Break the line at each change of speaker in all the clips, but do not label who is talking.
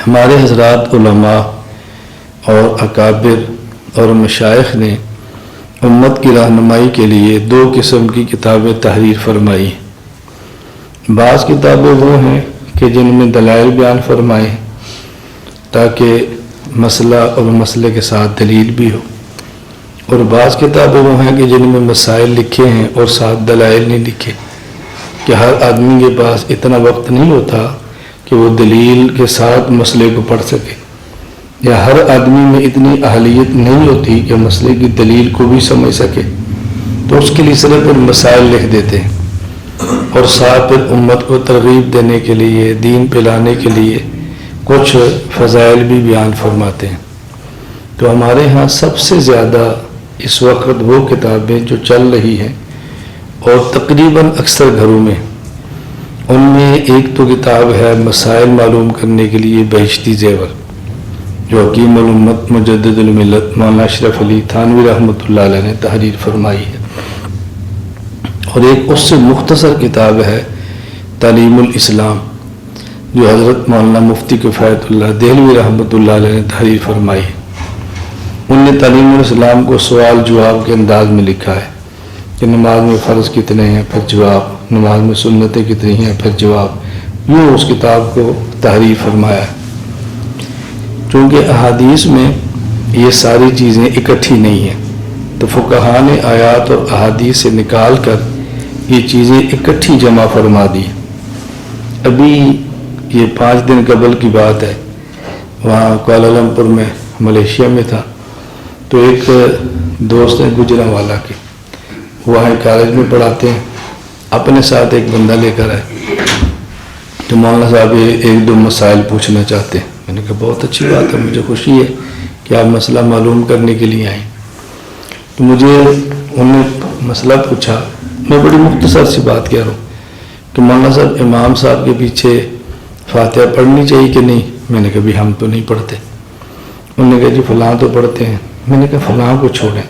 ہمارے حضرات علماء اور اکابر اور مشائخ نے امت کی رہنمائی کے لیے 2 قسم کی کتابیں تحریر فرمائی. بعض کتابیں وہ ہیں کہ جن میں دلائل بیان فرمائے تاکہ مسئلہ اور مسئلے کے ساتھ دلیل بھی ہو، اور بعض کتابیں وہ ہیں کہ جن میں مسائل لکھے ہیں اور ساتھ دلائل نہیں لکھے، کہ ہر آدمی کے پاس اتنا وقت نہیں ہوتا کہ وہ دلیل کے ساتھ مسئلے کو پڑھ سکے، یا ہر آدمی میں اتنی اہلیت نہیں ہوتی کہ مسئلے کی دلیل کو بھی سمجھ سکے، تو اس کے لیے صرف مسائل لکھ دیتے ہیں اور ساتھ پھر امت کو ترغیب دینے کے لیے، دین پھیلانے کے لیے کچھ فضائل بھی بیان فرماتے ہیں. تو ہمارے ہاں سب سے زیادہ اس وقت وہ کتابیں جو چل رہی ہیں اور تقریباً اکثر گھروں میں، ان میں ایک تو کتاب ہے مسائل معلوم کرنے کے لیے بہشتی زیور، جو حکیم الامت مجدد الملت مولانا اشرف علی تھانوی رحمۃ اللہ علیہ نے تحریر فرمائی ہے، اور ایک اس سے مختصر کتاب ہے تعلیم الاسلام، جو حضرت مولانا مفتی کفایت اللہ دہلوی رحمۃ اللہ علیہ نے تحریر فرمائی ہے. ان نے تعلیم الاسلام کو سوال جواب کے انداز میں لکھا ہے کہ نماز میں فرض کتنے ہیں، پھر جواب، نماز میں سنتیں کتنی ہیں، پھر جواب، یوں اس کتاب کو تحریر فرمایا ہے. چونکہ احادیث میں یہ ساری چیزیں اکٹھی نہیں ہیں، تو فقہاء نے آیات اور احادیث سے نکال کر یہ چیزیں اکٹھی جمع فرما دی. ابھی یہ 5 دن قبل کی بات ہے، وہاں کوالالمپور میں ملیشیا میں تھا، تو ایک دوست ہیں گجرانوالہ کے، وہاں کالج میں پڑھاتے ہیں، اپنے ساتھ ایک بندہ لے کر آئے، تو مولانا صاحب 1-2 مسائل پوچھنا چاہتے ہیں. میں نے کہا بہت اچھی بات ہے، مجھے خوشی ہے کہ آپ مسئلہ معلوم کرنے کے لیے آئیں. تو مجھے انہوں نے مسئلہ پوچھا، میں بڑی مختصر سی بات کہہ رہا ہوں کہ مولانا صاحب امام صاحب کے پیچھے فاتحہ پڑھنی چاہیے کہ نہیں؟ میں نے کہا بھی ہم تو نہیں پڑھتے. انہوں نے کہا جی فلاں تو پڑھتے ہیں. میں نے کہا فلاں کو چھوڑیں،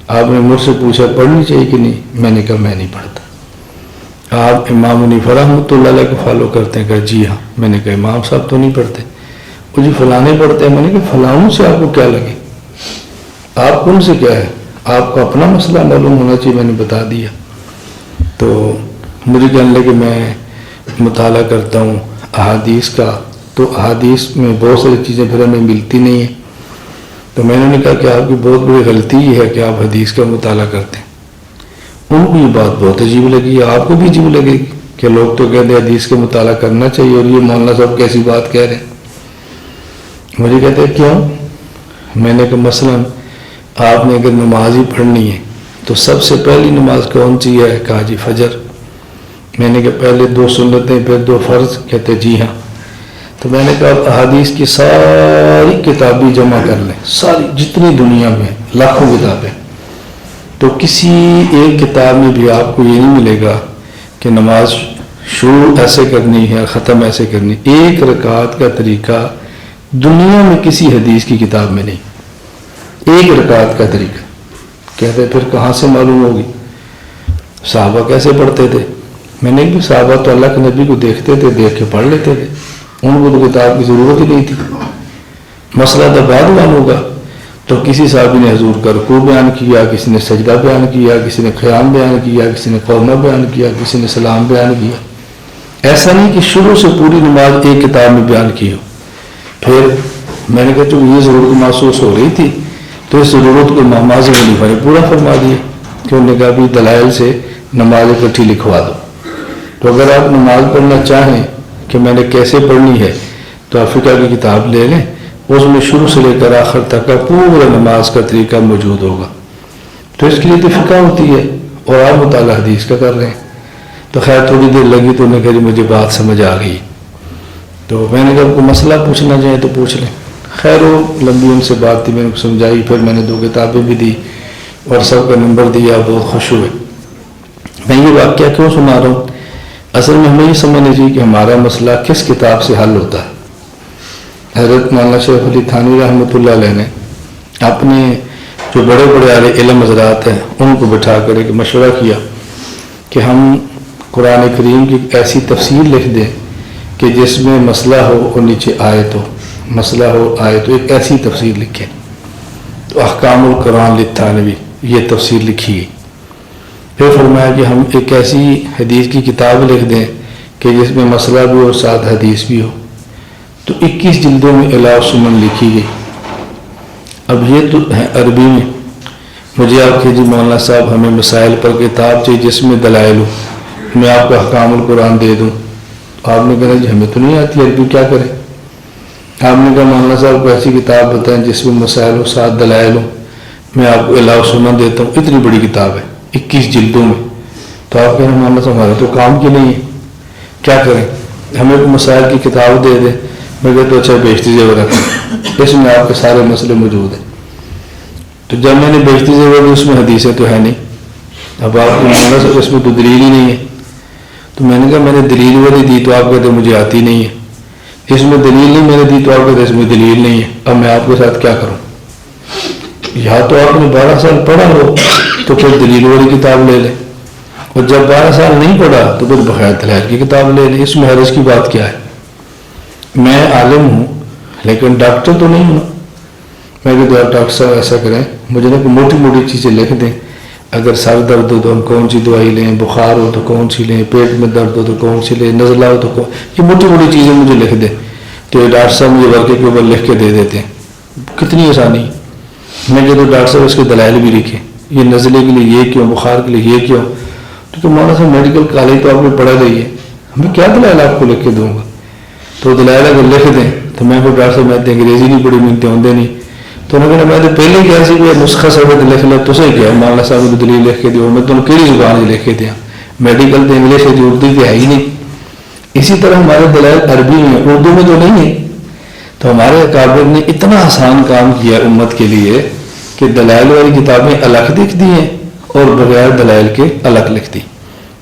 آپ نے مجھ سے پوچھا پڑھنی چاہیے کہ نہیں؟ میں نے کہا میں نہیں پڑھتا. آپ امام حنیفہ رحمۃ اللہ علیہ کو فالو کرتے ہیں؟ کہا جی ہاں. میں نے کہا امام صاحب تو نہیں پڑھتے. وہ جی فلاں پڑھتے ہیں. میں نے کہا فلاں سے آپ کو کیا لگے، آپ ان سے کیا ہے، آپ کو اپنا مسئلہ معلوم ہونا چاہیے. میں نے بتا دیا. تو مجھے کہنے لگے میں مطالعہ کرتا ہوں احادیث کا، تو احادیث میں بہت ساری چیزیں پھر ہمیں ملتی نہیں ہیں. تو میں نے کہا کہ آپ کی بہت بڑی غلطی یہ ہے کہ آپ حدیث کا مطالعہ کرتے ہیں. ان کو یہ بات بہت عجیب لگی، آپ کو بھی عجیب لگے گی کہ لوگ تو کہتے ہیں حدیث کا مطالعہ کرنا چاہیے، اور یہ مولانا صاحب کیسی بات کہہ رہے ہیں. مجھے کہتے ہیں کیوں؟ میں نے کہا مثلاً آپ نے اگر نماز ہی پڑھنی ہے تو سب سے پہلی نماز کون سی ہے؟ کہا جی فجر. میں نے کہا پہلے 2 سنتیں پھر 2 فرض؟ کہتے جی ہاں. تو میں نے کہا احادیث کی ساری کتابیں جمع کر لیں، ساری جتنی دنیا میں لاکھوں کتابیں، تو کسی ایک کتاب میں بھی آپ کو یہ نہیں ملے گا کہ نماز شروع ایسے کرنی ہے ختم ایسے کرنی. 1 رکعت کا طریقہ دنیا میں کسی حدیث کی کتاب میں نہیں. 1 رکعت کا طریقہ. کہتے پھر کہاں سے معلوم ہوگی؟ صحابہ کیسے پڑھتے تھے؟ میں نے کہا صحابہ تو اللہ کے نبی کو دیکھتے تھے، دیکھ کے پڑھ لیتے تھے، ان کو تو کتاب کی ضرورت ہی نہیں تھی. مسئلہ تو بعد بیان ہوگا. تو کسی صحابی نے حضور کا رکوع بیان کیا، کسی نے سجدہ بیان کیا، کسی نے قیام بیان کیا، کسی نے قومہ بیان کیا، کسی نے سلام بیان کیا. ایسا نہیں کہ شروع سے پوری نماز ایک کتاب میں بیان کی ہو. پھر میں نے کہا جو یہ ضرورت محسوس ہو رہی تھی تو اس ضرورت کو امام اعظم خلیفہ نے پورا فرما دیا کہ انہوں نے کہا بھی دلائل سے نماز اکٹھی لکھوا دو. تو اگر آپ نماز پڑھنا چاہیں کہ میں نے کیسے پڑھنی ہے تو آپ فقہ کی کتاب لے لیں، اس میں شروع سے لے کر آخر تک کا پورا نماز کا طریقہ موجود ہوگا. تو اس کے لیے تو فقہ ہوتی ہے، اور آپ مطالعہ حدیث کا کر رہے ہیں. تو خیر تھوڑی دیر لگی تو انہوں نے کہا جی مجھے بات سمجھ آ گئی. تو میں نے کہا آپ کو مسئلہ پوچھنا چاہیں تو پوچھ لیں. خیر وہ لمبی ان سے بات تھی، میں نے سمجھائی. پھر میں نے 2 کتابیں بھی دی اور سب کا نمبر دیا، بہت خوش ہوئے. میں یہ واقعہ کیوں سنا رہا ہوں؟ اصل میں ہمیں یہ سمجھنا چاہیے کہ ہمارا مسئلہ کس کتاب سے حل ہوتا ہے. حضرت مولانا شیخ علی تھانوی رحمۃ اللہ علیہ نے اپنے جو بڑے بڑے اہل علم حضرات ہیں ان کو بٹھا کر ایک مشورہ کیا کہ ہم قرآن کریم کی ایسی تفسیر لکھ دیں کہ جس میں مسئلہ ہو اور نیچے آیت ہو، مسئلہ ہو آیت ہو، ایک ایسی تفسیر لکھیں۔ تو احکام القرآن للتھانوی یہ تفسیر لکھی گئی۔ پھر فرمایا کہ ہم ایک ایسی حدیث کی کتاب لکھ دیں کہ جس میں مسئلہ بھی ہو ساتھ حدیث بھی ہو۔ تو 21 جلدوں میں الاؤ سمن لکھی گئی۔ اب یہ تو ہے عربی میں۔ مجھے آپ کہ جی مولانا صاحب ہمیں مسائل پر کتاب چاہیے جس میں دلائل ہو، میں آپ کو احکام القرآن دے دوں۔ آپ نے کہا جی ہمیں تو نہیں آتی عربی، کیا کریں؟ آپ نے کہا مولانا صاحب کو ایسی کتاب بتائیں جس میں مسائل ہو ساتھ دلائل ہو، میں آپ کو الاؤ سمن دیتا ہوں۔ اتنی بڑی کتاب ہے 21 جلدوں میں۔ تو آپ کہہ رہے ہیں مولانا صاحب ہمارے تو کام کی نہیں ہے، کیا کریں؟ ہمیں کوئی مسائل کی کتاب دے دیں۔ میں کہتا ہوں اچھا بیشتی زیور رکھیں، اس میں آپ کے سارے مسئلے موجود ہیں۔ تو جب میں نے بیشتی زیور دی اس میں حدیثیں تو ہے نہیں۔ اب آپ کو مولانا صاحب اس میں تو دلیل ہی نہیں ہے۔ تو میں نے کہا میں نے دلیل والی دی تو آپ کہتے مجھے آتی نہیں ہے، اس میں دلیل نہیں میں نے دی تو آپ کہتے اس میں دلیل نہیں ہے، اب میں آپ کے ساتھ کیا کروں؟ یا تو آپ نے 12 سال پڑھا ہو تو پھر دلیل والی کتاب لے لیں، اور جب 12 سال نہیں پڑھا تو پھر بغیر دلائل کی کتاب لے لیں۔ اس میں حرج کی بات کیا ہے؟ میں عالم ہوں لیکن ڈاکٹر تو نہیں ہوں۔ میں کہتا ہوں ڈاکٹر صاحب ایسا کریں مجھے نا موٹی موٹی چیزیں لکھ دیں، اگر سر درد ہو تو ہم کون سی دوائی لیں، بخار ہو تو کون سی لیں، پیٹ میں درد ہو تو کون سی لیں، نزلہ ہو تو کون، یہ موٹی موٹی چیزیں مجھے لکھ دیں۔ تو یہ ڈاکٹر صاحب مجھے ورقے کے اوپر لکھ کے دے دیتے ہیں، کتنی آسانی۔ میں کہتا ہوں ڈاکٹر صاحب اس کے دلائل بھی لکھیں، یہ نزلے کے لیے یہ کیوں، بخار کے لیے یہ کیوں۔ تو مولانا صاحب میڈیکل کالج تو آپ نے پڑھا رہی ہے، ہمیں کیا دلائل آپ کو لکھ کے دوں گا؟ تو دلائل اگر لکھ دیں تو میں کو ڈاکٹر صاحب میں انگریزی نہیں پڑھی ملتے ہوں نہیں، تو انہوں نے کہا میں تو پہلے کیا سی کہ نسخہ سبق لکھ لے تو صحیح کیا مولانا صاحب کو دلیل لکھ کے دیو، میں تمہیں کہڑی زبان لکھ کے دیا، میڈیکل تو انگلش ہے، اردو تو ہے ہی نہیں۔ اسی طرح ہمارے دلائل عربی میں، اردو میں تو نہیں ہے۔ تو ہمارے اکابر نے اتنا آسان کام کیا امت کے لیے کہ دلائل والی کتابیں الگ لکھ دی ہیں اور بغیر دلائل کے الگ لکھ دی،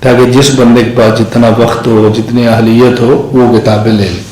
تاکہ جس بندے کے پاس جتنا وقت ہو، جتنی اہلیت ہو، وہ کتابیں لے لیں۔